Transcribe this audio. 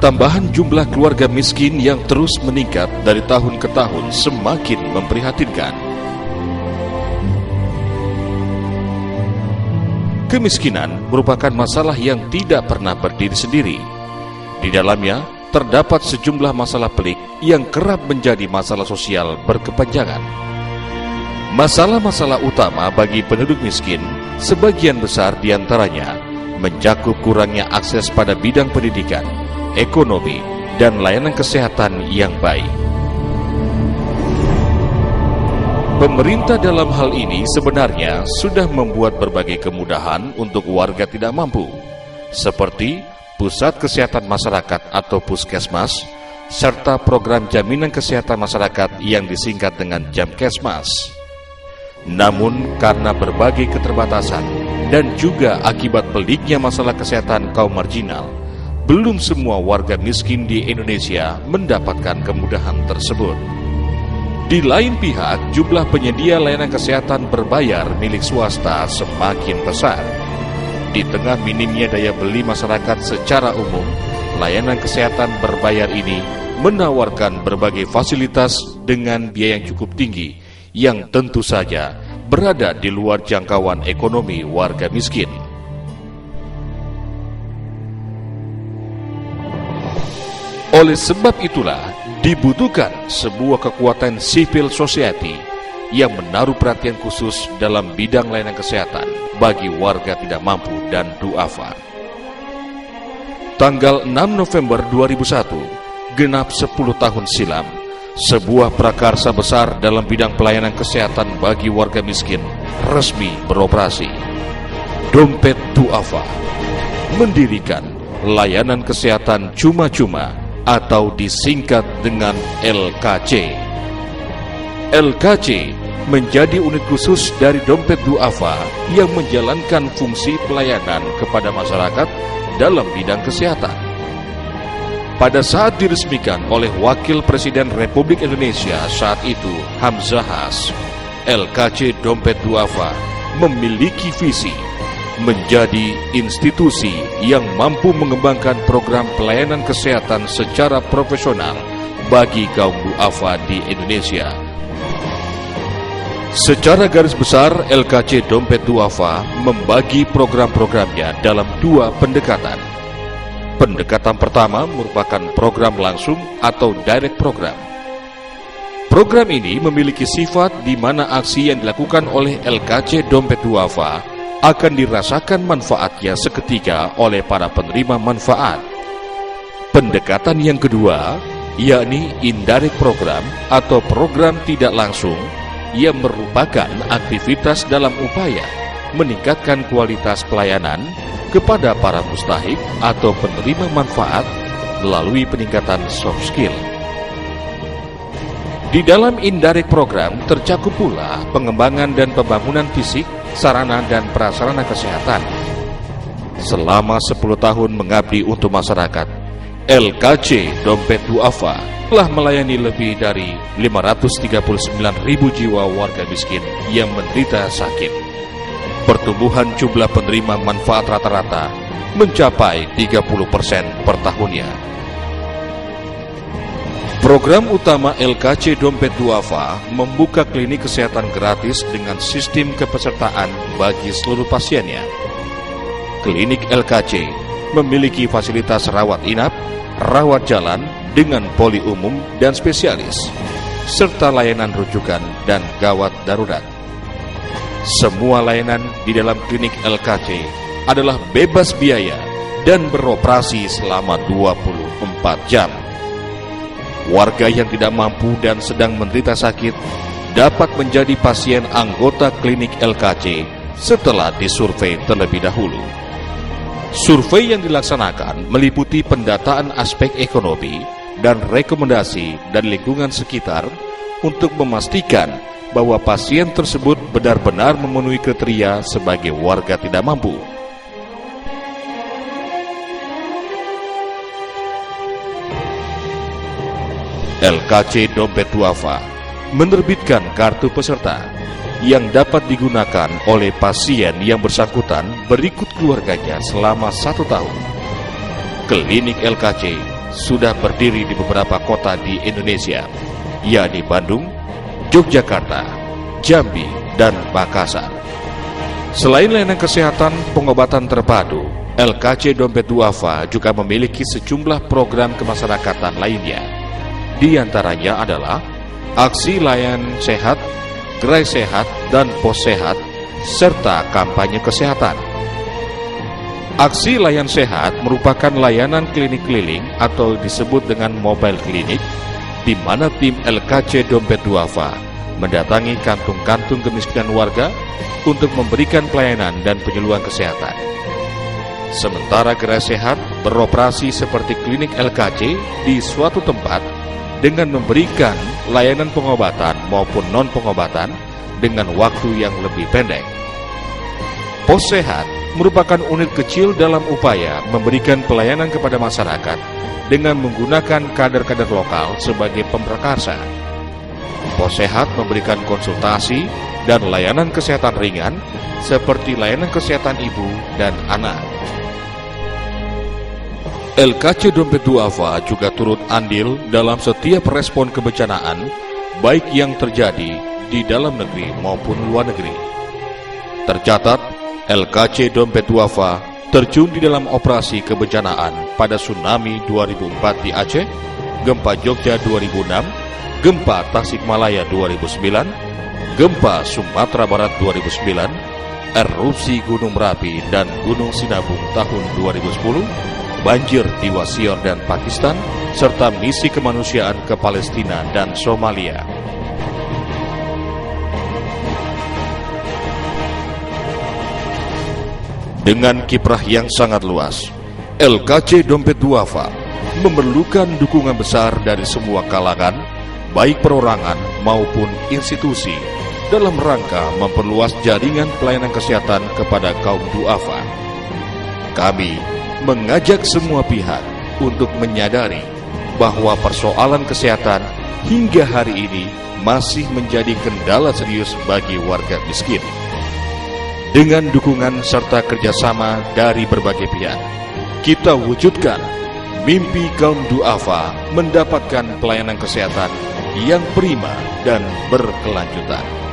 Pertambahan jumlah keluarga miskin yang terus meningkat dari tahun ke tahun semakin memprihatinkan. Kemiskinan merupakan masalah yang tidak pernah berdiri sendiri. Di dalamnya terdapat sejumlah masalah pelik yang kerap menjadi masalah sosial berkepanjangan. Masalah-masalah utama bagi penduduk miskin, sebagian besar diantaranya mencakup kurangnya akses pada bidang pendidikan, ekonomi, dan layanan kesehatan yang baik. Pemerintah dalam hal ini sebenarnya sudah membuat berbagai kemudahan untuk warga tidak mampu, seperti Pusat Kesehatan Masyarakat atau Puskesmas, serta program Jaminan Kesehatan Masyarakat yang disingkat dengan Jamkesmas. Namun karena berbagai keterbatasan dan juga akibat peliknya masalah kesehatan kaum marginal, belum semua warga miskin di Indonesia mendapatkan kemudahan tersebut. Di lain pihak, jumlah penyedia layanan kesehatan berbayar milik swasta semakin besar. Di tengah minimnya daya beli masyarakat secara umum, layanan kesehatan berbayar ini menawarkan berbagai fasilitas dengan biaya yang cukup tinggi, yang tentu saja berada di luar jangkauan ekonomi warga miskin. Oleh sebab itulah, dibutuhkan sebuah kekuatan civil society yang menaruh perhatian khusus dalam bidang layanan kesehatan bagi warga tidak mampu dan duafa. Tanggal 6 November 2001, genap 10 tahun silam, sebuah prakarsa besar dalam bidang pelayanan kesehatan bagi warga miskin resmi beroperasi. Dompet Duafa mendirikan layanan kesehatan cuma-cuma atau disingkat dengan LKC. LKC menjadi unit khusus dari Dompet Duafa yang menjalankan fungsi pelayanan kepada masyarakat dalam bidang kesehatan. Pada saat diresmikan oleh Wakil Presiden Republik Indonesia saat itu, Hamzahas, LKC Dompet Duafa memiliki visi menjadi institusi yang mampu mengembangkan program pelayanan kesehatan secara profesional bagi kaum duafa di Indonesia. Secara garis besar, LKC Dompet Duafa membagi program-programnya dalam dua pendekatan. Pendekatan pertama merupakan program langsung atau direct program. Program ini memiliki sifat di mana aksi yang dilakukan oleh LKC Dompet Duafa akan dirasakan manfaatnya seketika oleh para penerima manfaat. Pendekatan yang kedua, yakni indirect program atau program tidak langsung, yang merupakan aktivitas dalam upaya meningkatkan kualitas pelayanan kepada para mustahik atau penerima manfaat melalui peningkatan soft skill. Di dalam indirect program tercakup pula pengembangan dan pembangunan fisik, sarana dan prasarana kesehatan. Selama 10 tahun mengabdi untuk masyarakat, LKC Dompet Duafa telah melayani lebih dari 539.000 jiwa warga miskin yang menderita sakit. Pertumbuhan jumlah penerima manfaat rata-rata mencapai 30% per tahunnya. Program utama LKC Dompet Duafa membuka klinik kesehatan gratis dengan sistem kepesertaan bagi seluruh pasiennya. Klinik LKC memiliki fasilitas rawat inap, rawat jalan dengan poli umum dan spesialis, serta layanan rujukan dan gawat darurat. Semua layanan di dalam klinik LKC adalah bebas biaya dan beroperasi selama 24 jam. Warga yang tidak mampu dan sedang menderita sakit dapat menjadi pasien anggota klinik LKC setelah disurvei terlebih dahulu. Survei yang dilaksanakan meliputi pendataan aspek ekonomi dan rekomendasi dari lingkungan sekitar untuk memastikan bahwa pasien tersebut benar-benar memenuhi kriteria sebagai warga tidak mampu. LKC Dompet Duafa menerbitkan kartu peserta yang dapat digunakan oleh pasien yang bersangkutan berikut keluarganya selama 1 tahun. Klinik LKC sudah berdiri di beberapa kota di Indonesia, yakni Bandung, Yogyakarta, Jambi, dan Makassar. Selain layanan kesehatan pengobatan terpadu, LKC Dompet Duafa juga memiliki sejumlah program kemasyarakatan lainnya. Di antaranya adalah aksi layan sehat, gerai sehat, dan pos sehat, serta kampanye kesehatan. Aksi layan sehat merupakan layanan klinik keliling atau disebut dengan mobile klinik, di mana tim LKC Dompet Duafa mendatangi kantung-kantung kemiskinan warga untuk memberikan pelayanan dan penyuluhan kesehatan. Sementara gerai sehat beroperasi seperti klinik LKC di suatu tempat dengan memberikan layanan pengobatan maupun non-pengobatan dengan waktu yang lebih pendek. Pos sehat merupakan unit kecil dalam upaya memberikan pelayanan kepada masyarakat dengan menggunakan kader-kader lokal sebagai pemprakarsa. Pos sehat memberikan konsultasi dan layanan kesehatan ringan seperti layanan kesehatan ibu dan anak. LKC Dompet Duafa juga turut andil dalam setiap respon kebencanaan, baik yang terjadi di dalam negeri maupun luar negeri. Tercatat, LKC Dompet Duafa terjun di dalam operasi kebencanaan pada tsunami 2004 di Aceh, gempa Jogja 2006, gempa Tasikmalaya 2009, gempa Sumatera Barat 2009, erupsi Gunung Merapi dan Gunung Sinabung tahun 2010, banjir di Wasior dan Pakistan, serta misi kemanusiaan ke Palestina dan Somalia. Dengan kiprah yang sangat luas, LKC Dompet Duafa memerlukan dukungan besar dari semua kalangan, baik perorangan maupun institusi, dalam rangka memperluas jaringan pelayanan kesehatan kepada kaum duafa. Kami mengajak semua pihak untuk menyadari bahwa persoalan kesehatan hingga hari ini masih menjadi kendala serius bagi warga miskin. Dengan dukungan serta kerjasama dari berbagai pihak, kita wujudkan mimpi kaum duafa mendapatkan pelayanan kesehatan yang prima dan berkelanjutan.